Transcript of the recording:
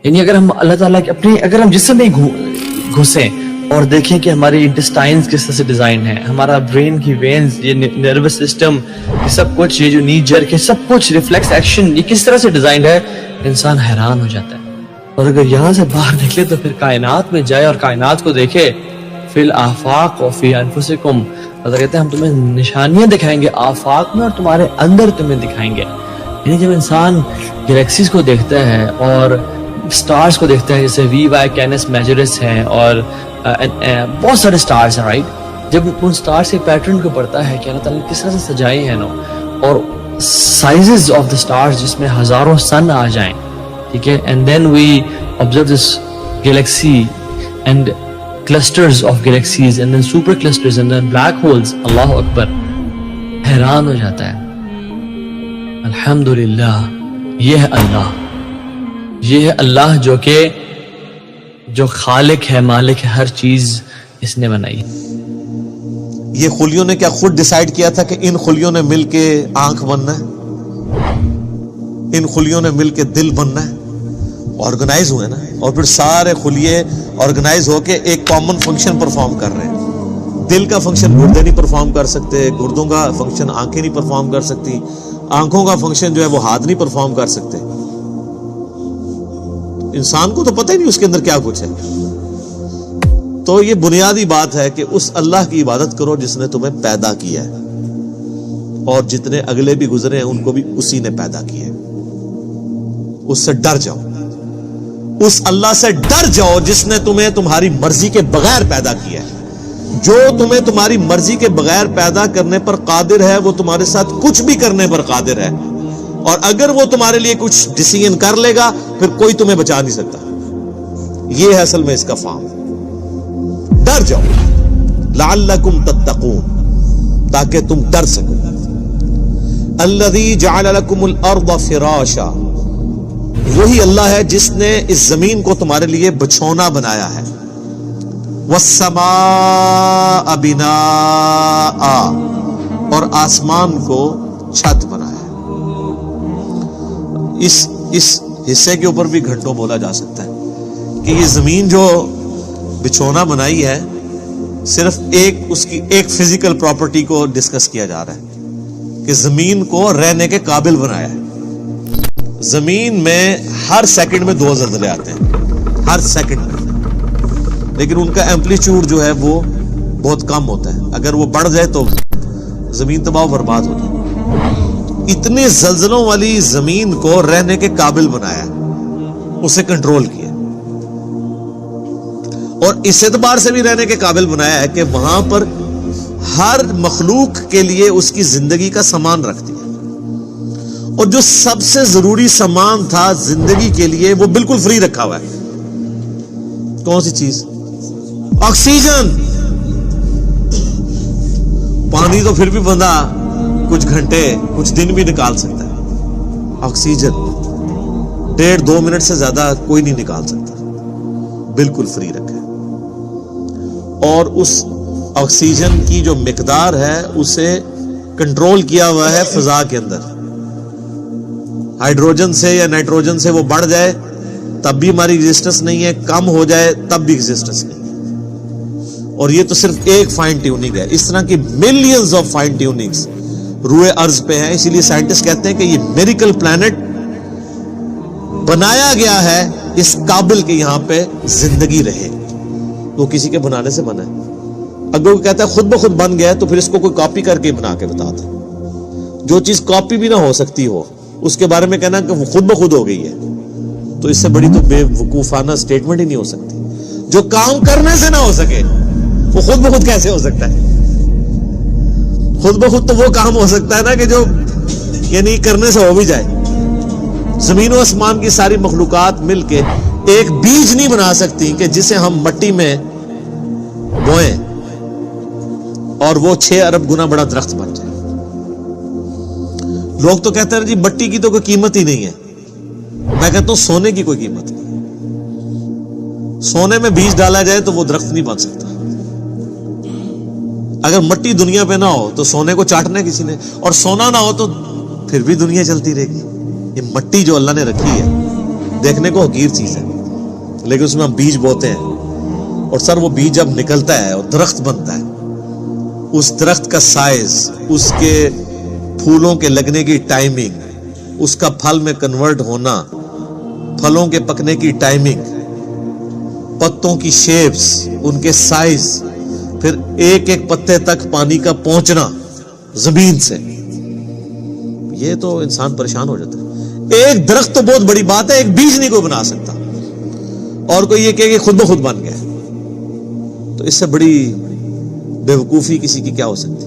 یعنی اگر ہم اللہ تعالیٰ کے اپنے اگر ہم جسم میں گھسیں اور دیکھیں کہ ہماری انٹسٹائنز کس طرح سے ڈیزائن ہے, ہمارا برین کی وینز, یہ نروس سسٹم, یہ سب کچھ, یہ جو نی جرک ہے, سب کچھ ریفلیکس ایکشن, یہ کس طرح سے ڈیزائنڈ ہے, انسان حیران ہو جاتا ہے. اور اگر یہاں سے باہر نکلے تو پھر کائنات میں جائے اور کائنات کو دیکھے, فی الآفاق و فی انفسکم, اللہ کہتے ہیں ہم تمہیں نشانیاں دکھائیں گے آفاق میں اور تمہارے اندر تمہیں دکھائیں گے. یعنی جب انسان گلیکسیز کو دیکھتا ہے اور سٹارز کو دیکھتا ہے, جیسے وی وائی کینس میجرس ہیں اور بہت سارے سٹارز ہیں, رائٹ, جب ان سٹارز کے پیٹرن کو پڑھتا ہے کہ اللہ تعالیٰ نے کس طرح سے سجائے ہیں اور سائزز آف دا سٹارز جس میں ہزاروں سن آ جائیں, ٹھیک ہے, and then we observe this galaxy and clusters of galaxies and then super clusters and then black holes, اللہ اکبر, حیران ہو جاتا ہے. الحمدللہ, یہ ہے اللہ, یہ ہے اللہ جو خالق ہے, مالک ہے, ہر چیز اس نے بنائی. یہ خلیوں نے کیا خود ڈیسائیڈ کیا تھا کہ ان خلیوں نے مل کے آنکھ بننا ہے, ان خلیوں نے مل کے دل بننا ہے؟ آرگنائز ہوئے نا, اور پھر سارے خلیے آرگنائز ہو کے ایک کامن فنکشن پرفارم کر رہے ہیں. دل کا فنکشن گردے نہیں پرفارم کر سکتے, گردوں کا فنکشن آنکھیں نہیں پرفارم کر سکتی, آنکھوں کا فنکشن جو ہے وہ ہاتھ نہیں پرفارم کر سکتے. انسان کو تو پتہ ہی نہیں اس کے اندر کیا کچھ ہے. تو یہ بنیادی بات ہے کہ اس اللہ کی عبادت کرو جس نے تمہیں پیدا کیا ہے, اور جتنے اگلے بھی گزرے ہیں ان کو بھی اسی نے پیدا کیا ہے. اس سے ڈر جاؤ, اس اللہ سے ڈر جاؤ جس نے تمہیں تمہاری مرضی کے بغیر پیدا کیا ہے. جو تمہیں تمہاری مرضی کے بغیر پیدا کرنے پر قادر ہے وہ تمہارے ساتھ کچھ بھی کرنے پر قادر ہے, اور اگر وہ تمہارے لیے کچھ ڈیسیژن کر لے گا پھر کوئی تمہیں بچا نہیں سکتا. یہ ہے اصل میں اس کا فارم. ڈر جاؤ لعلکم تتقون, تاکہ تم ڈر سکو. الذی جعل لکم الارض فراشا, وہی اللہ ہے جس نے اس زمین کو تمہارے لیے بچھونا بنایا ہے. والسماء بناء, اور آسمان کو چھت بنایا ہے. اس حصے کے اوپر بھی گھنٹوں بولا جا سکتا ہے کہ یہ زمین جو بچھونا بنائی ہے, صرف اس کی ایک فزیکل پراپرٹی کو ڈسکس کیا جا رہا ہے کہ زمین کو رہنے کے قابل بنایا ہے. زمین میں ہر سیکنڈ میں 2 زلزلے آتے ہیں, ہر سیکنڈ میں, لیکن ان کا ایمپلیٹیوڈ جو ہے وہ بہت کم ہوتا ہے. اگر وہ بڑھ جائے تو زمین تباہ و برباد ہو جائے. اتنے زلزلوں والی زمین کو رہنے کے قابل بنایا, اسے کنٹرول کیا, اور اس اعتبار سے بھی رہنے کے قابل بنایا ہے کہ وہاں پر ہر مخلوق کے لیے اس کی زندگی کا سامان رکھ دیا. اور جو سب سے ضروری سامان تھا زندگی کے لیے وہ بالکل فری رکھا ہوا ہے. کون سی چیز؟ آکسیجن. پانی تو پھر بھی بندہ کچھ گھنٹے کچھ دن بھی نکال سکتا ہے, آکسیجن 1.5-2 منٹ سے زیادہ کوئی نہیں نکال سکتا, بالکل فری رکھا ہے. اور اس آکسیجن کی جو مقدار ہے اسے کنٹرول کیا ہوا ہے فضا کے اندر. ہائیڈروجن سے یا نائٹروجن سے وہ بڑھ جائے تب بھی ہماری ایگزسٹنس نہیں ہے, کم ہو جائے تب بھی ایگزسٹنس نہیں. اور یہ تو صرف ایک فائن ٹیوننگ ہے, اس طرح کی ملینز آف فائن ٹیوننگز روئے ارض پہ ہیں. اسی لیے سائنٹسٹ کہتے ہیں کہ یہ میریکل پلانٹ بنایا گیا ہے اس قابل کہ یہاں پہ زندگی رہے. وہ کسی کے بنانے سے بنا ہے. اگر وہ کہتا ہے خود بخود بن گیا تو پھر اس کو کوئی کاپی کر کے بنا کے بتاتا. جو چیز کاپی بھی نہ ہو سکتی ہو اس کے بارے میں کہنا کہ وہ خود بخود ہو گئی ہے, تو اس سے بڑی تو بے وقوفانہ سٹیٹمنٹ ہی نہیں ہو سکتی. جو کام کرنے سے نہ ہو سکے وہ خود بخود کیسے ہو سکتا ہے؟ خود بخود تو وہ کام ہو سکتا ہے نا کہ جو یعنی کرنے سے ہو بھی جائے. زمین و آسمان کی ساری مخلوقات مل کے ایک بیج نہیں بنا سکتی کہ جسے ہم مٹی میں بوئیں اور وہ 6 ارب گنا بڑا درخت بن جائے. لوگ تو کہتے ہیں جی مٹی کی تو کوئی قیمت ہی نہیں ہے. میں کہتا ہوں سونے کی کوئی قیمت نہیں. سونے میں بیج ڈالا جائے تو وہ درخت نہیں بن سکتا. اگر مٹی دنیا پہ نہ ہو تو سونے کو چاٹنا ہے کسی نے, اور سونا نہ ہو تو پھر بھی دنیا چلتی رہے گی. یہ مٹی جو اللہ نے رکھی ہے دیکھنے کو حقیر چیز ہے, لیکن اس میں ہم بیج بوتے ہیں اور سر وہ بیج جب نکلتا ہے اور درخت بنتا ہے، اس درخت کا سائز، اس کے پھولوں کے لگنے کی ٹائمنگ، اس کا پھل میں کنورٹ ہونا، پھلوں کے پکنے کی ٹائمنگ، پتوں کی شیپس، ان کے سائز، پھر ایک ایک پتے تک پانی کا پہنچنا زمین سے، یہ تو انسان پریشان ہو جاتا ہے۔ ایک درخت تو بہت بڑی بات ہے، ایک بیج نہیں کوئی بنا سکتا، اور کوئی یہ کہ خود بخود بن گیا، تو اس سے بڑی بے وقوفی کسی کی کیا ہو سکتی؟